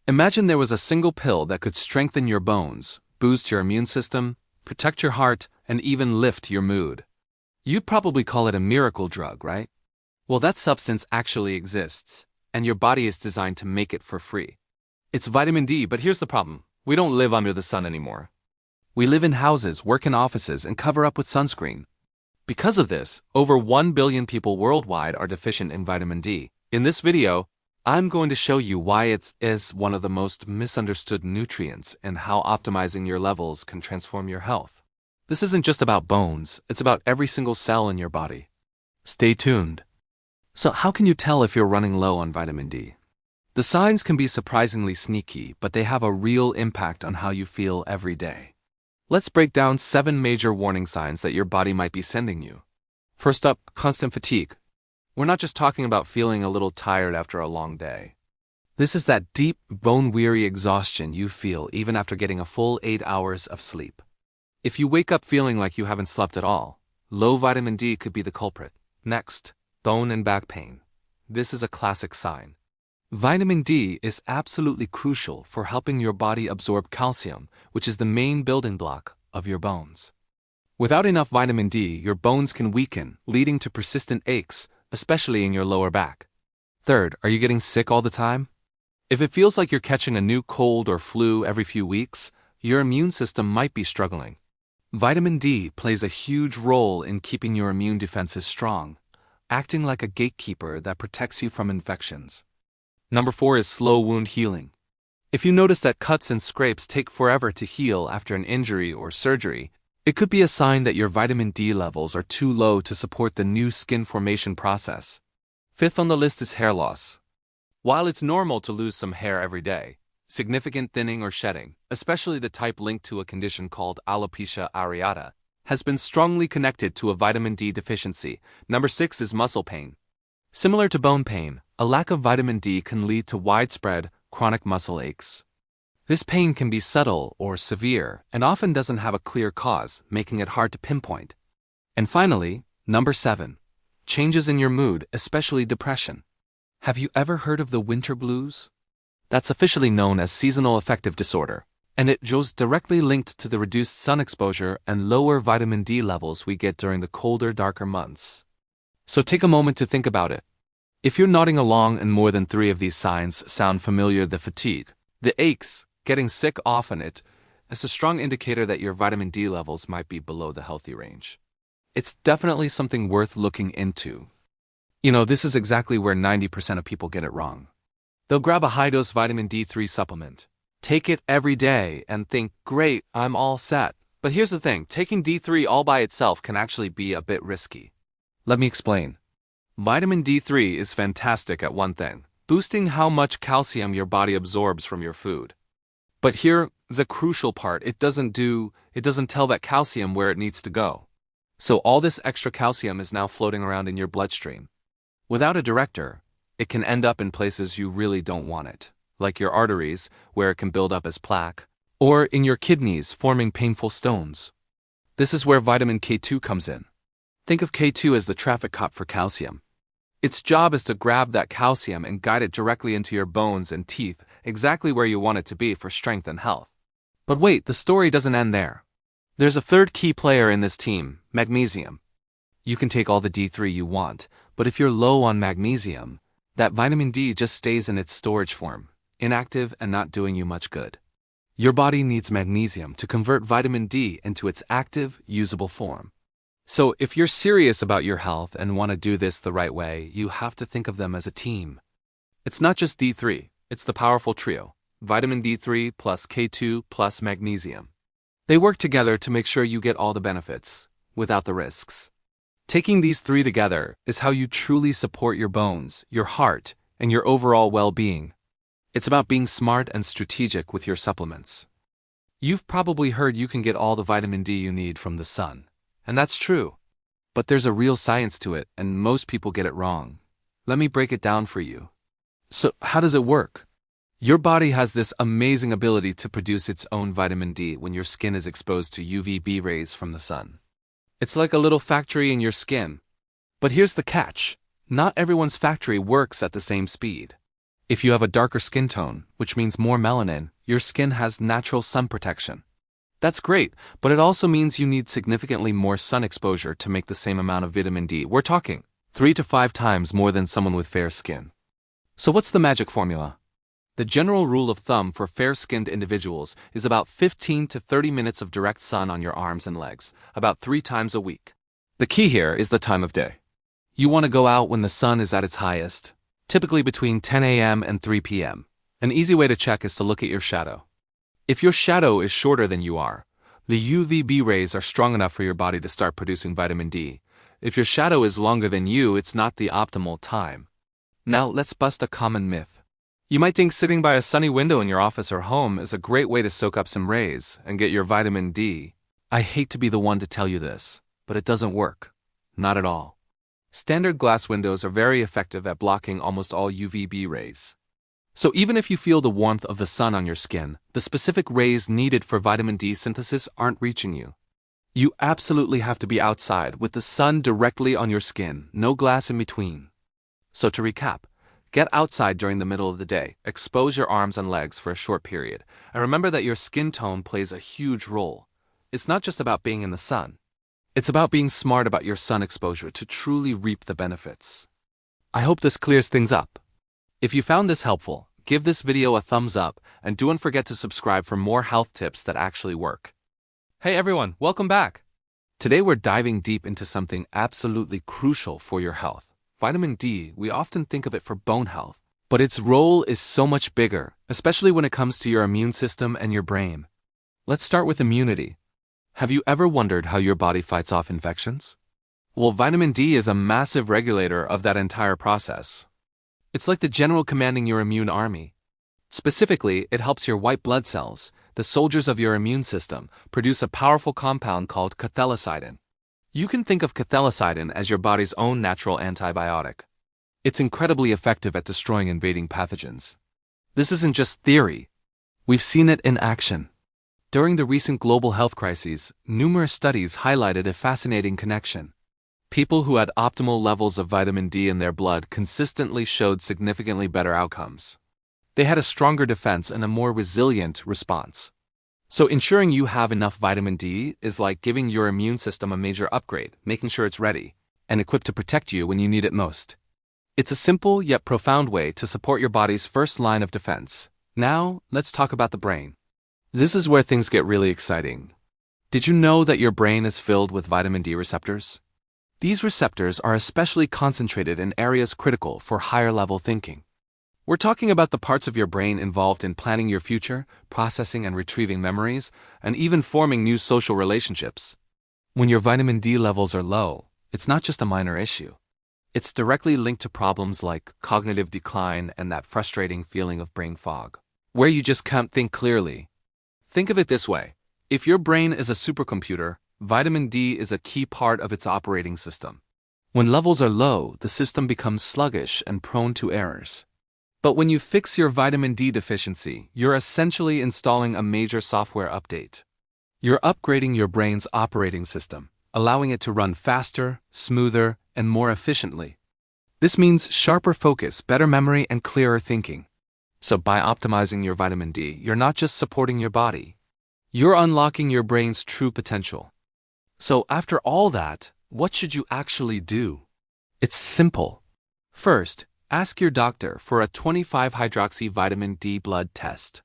Imagine there was a single pill that could strengthen your bones, boost your immune system, protect your heart, and even lift your mood. You'd probably call it a miracle drug, right? Well, that substance actually exists, and your body is designed to make it for free. It's vitamin D, but here's the problem. We don't live under the sun anymore. We live in houses, work in offices, and cover up with sunscreen. Because of this, over 1 billion people worldwide are deficient in vitamin D. In this video, I'm going to show you why it is one of the most misunderstood nutrients and how optimizing your levels can transform your health. This isn't just about bones, it's about every single cell in your body. Stay tuned. So how can you tell if you're running low on vitamin D? The signs can be surprisingly sneaky, but they have a real impact on how you feel every day. Let's break down 7 major warning signs that your body might be sending you. First up, constant fatigue. We're not just talking about feeling a little tired after a long day. This is that deep, bone-weary exhaustion you feel even after getting a full 8 hours of sleep. If you wake up feeling like you haven't slept at all, low vitamin D could be the culprit. Next, bone and back pain. This is a classic sign. Vitamin D is absolutely crucial for helping your body absorb calcium, which is the main building block of your bones. Without enough vitamin D, your bones can weaken, leading to persistent aches, especially in your lower back. Third, are you getting sick all the time? If it feels like you're catching a new cold or flu every few weeks, your immune system might be struggling. Vitamin D plays a huge role in keeping your immune defenses strong, acting like a gatekeeper that protects you from infections. Number 4 is slow wound healing. If you notice that cuts and scrapes take forever to heal after an injury or surgery, it could be a sign that your vitamin D levels are too low to support the new skin formation process. Fifth on the list is hair loss. While it's normal to lose some hair every day, significant thinning or shedding, especially the type linked to a condition called alopecia areata, has been strongly connected to a vitamin D deficiency. Number 6 is muscle pain. Similar to bone pain, a lack of vitamin D can lead to widespread, chronic muscle aches. This pain can be subtle or severe and often doesn't have a clear cause, making it hard to pinpoint. And finally, number 7, changes in your mood, especially depression. Have you ever heard of the winter blues? That's officially known as seasonal affective disorder, and it is directly linked to the reduced sun exposure and lower vitamin D levels we get during the colder, darker months. So take a moment to think about it. If you're nodding along and more than 3 of these signs sound familiar, the fatigue, the aches, getting sick often, it's a strong indicator that your vitamin D levels might be below the healthy range. It's definitely something worth looking into. This is exactly where 90% of people get it wrong. They'll grab a high-dose vitamin D3 supplement, take it every day, and think, great, I'm all set. But here's the thing, taking D3 all by itself can actually be a bit risky. Let me explain. Vitamin D3 is fantastic at one thing, boosting how much calcium your body absorbs from your food. But here's the crucial part, it doesn't tell that calcium where it needs to go. So all this extra calcium is now floating around in your bloodstream. Without a director, it can end up in places you really don't want it, like your arteries, where it can build up as plaque, or in your kidneys, forming painful stones. This is where vitamin K2 comes in. Think of K2 as the traffic cop for calcium. Its job is to grab that calcium and guide it directly into your bones and teeth, exactly where you want it to be for strength and health. But wait, the story doesn't end there. There's a third key player in this team, magnesium. You can take all the D3 you want, but if you're low on magnesium, that vitamin D just stays in its storage form, inactive and not doing you much good. Your body needs magnesium to convert vitamin D into its active, usable form. So if you're serious about your health and want to do this the right way, you have to think of them as a team. It's not just D3, it's the powerful trio, vitamin D3 plus K2 plus magnesium. They work together to make sure you get all the benefits, without the risks. Taking these 3 together is how you truly support your bones, your heart, and your overall well-being. It's about being smart and strategic with your supplements. You've probably heard you can get all the vitamin D you need from the sun. And that's true. But there's a real science to it, and most people get it wrong. Let me break it down for you. So, how does it work? Your body has this amazing ability to produce its own vitamin D when your skin is exposed to UVB rays from the sun. It's like a little factory in your skin. But here's the catch. Not everyone's factory works at the same speed. If you have a darker skin tone, which means more melanin, your skin has natural sun protection. That's great, but it also means you need significantly more sun exposure to make the same amount of vitamin D. We're talking 3 to 5 times more than someone with fair skin. So what's the magic formula? The general rule of thumb for fair-skinned individuals is about 15 to 30 minutes of direct sun on your arms and legs, about 3 times a week. The key here is the time of day. You want to go out when the sun is at its highest, typically between 10 a.m. and 3 p.m. An easy way to check is to look at your shadow. If your shadow is shorter than you are, the UVB rays are strong enough for your body to start producing vitamin D. If your shadow is longer than you, it's not the optimal time. Now let's bust a common myth. You might think sitting by a sunny window in your office or home is a great way to soak up some rays and get your vitamin D. I hate to be the one to tell you this, but it doesn't work. Not at all. Standard glass windows are very effective at blocking almost all UVB rays. So even if you feel the warmth of the sun on your skin, the specific rays needed for vitamin D synthesis aren't reaching you. You absolutely have to be outside with the sun directly on your skin, no glass in between. So to recap, get outside during the middle of the day, expose your arms and legs for a short period, and remember that your skin tone plays a huge role. It's not just about being in the sun. It's about being smart about your sun exposure to truly reap the benefits. I hope this clears things up. If you found this helpful, give this video a thumbs up and don't forget to subscribe for more health tips that actually work. Hey everyone, welcome back. Today we're diving deep into something absolutely crucial for your health. Vitamin D, we often think of it for bone health, but its role is so much bigger, especially when it comes to your immune system and your brain. Let's start with immunity. Have you ever wondered how your body fights off infections? Well, vitamin D is a massive regulator of that entire process. It's like the general commanding your immune army. Specifically, it helps your white blood cells, the soldiers of your immune system, produce a powerful compound called cathelicidin. You can think of cathelicidin as your body's own natural antibiotic. It's incredibly effective at destroying invading pathogens. This isn't just theory. We've seen it in action. During the recent global health crises, numerous studies highlighted a fascinating connection. People who had optimal levels of vitamin D in their blood consistently showed significantly better outcomes. They had a stronger defense and a more resilient response. So ensuring you have enough vitamin D is like giving your immune system a major upgrade, making sure it's ready and equipped to protect you when you need it most. It's a simple yet profound way to support your body's first line of defense. Now, let's talk about the brain. This is where things get really exciting. Did you know that your brain is filled with vitamin D receptors? These receptors are especially concentrated in areas critical for higher-level thinking. We're talking about the parts of your brain involved in planning your future, processing and retrieving memories, and even forming new social relationships. When your vitamin D levels are low, it's not just a minor issue. It's directly linked to problems like cognitive decline and that frustrating feeling of brain fog, where you just can't think clearly. Think of it this way. If your brain is a supercomputer, vitamin D is a key part of its operating system. When levels are low, the system becomes sluggish and prone to errors. But when you fix your vitamin D deficiency, you're essentially installing a major software update. You're upgrading your brain's operating system, allowing it to run faster, smoother, and more efficiently. This means sharper focus, better memory, and clearer thinking. So by optimizing your vitamin D, you're not just supporting your body. You're unlocking your brain's true potential. So after all that, what should you actually do? It's simple. First, ask your doctor for a 25-hydroxy vitamin D blood test.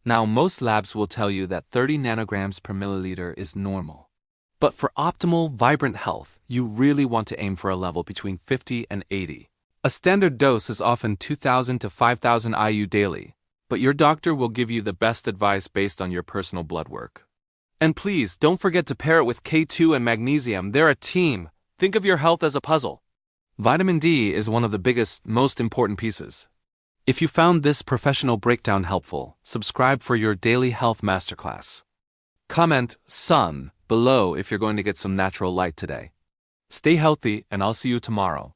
Now, most labs will tell you that 30 nanograms per milliliter is normal. But for optimal, vibrant health, you really want to aim for a level between 50 and 80. A standard dose is often 2,000 to 5,000 IU daily, but your doctor will give you the best advice based on your personal blood work. And please, don't forget to pair it with K2 and magnesium. They're a team. Think of your health as a puzzle. Vitamin D is one of the biggest, most important pieces. If you found this professional breakdown helpful, subscribe for your daily health masterclass. Comment "Sun" below if you're going to get some natural light today. Stay healthy, and I'll see you tomorrow.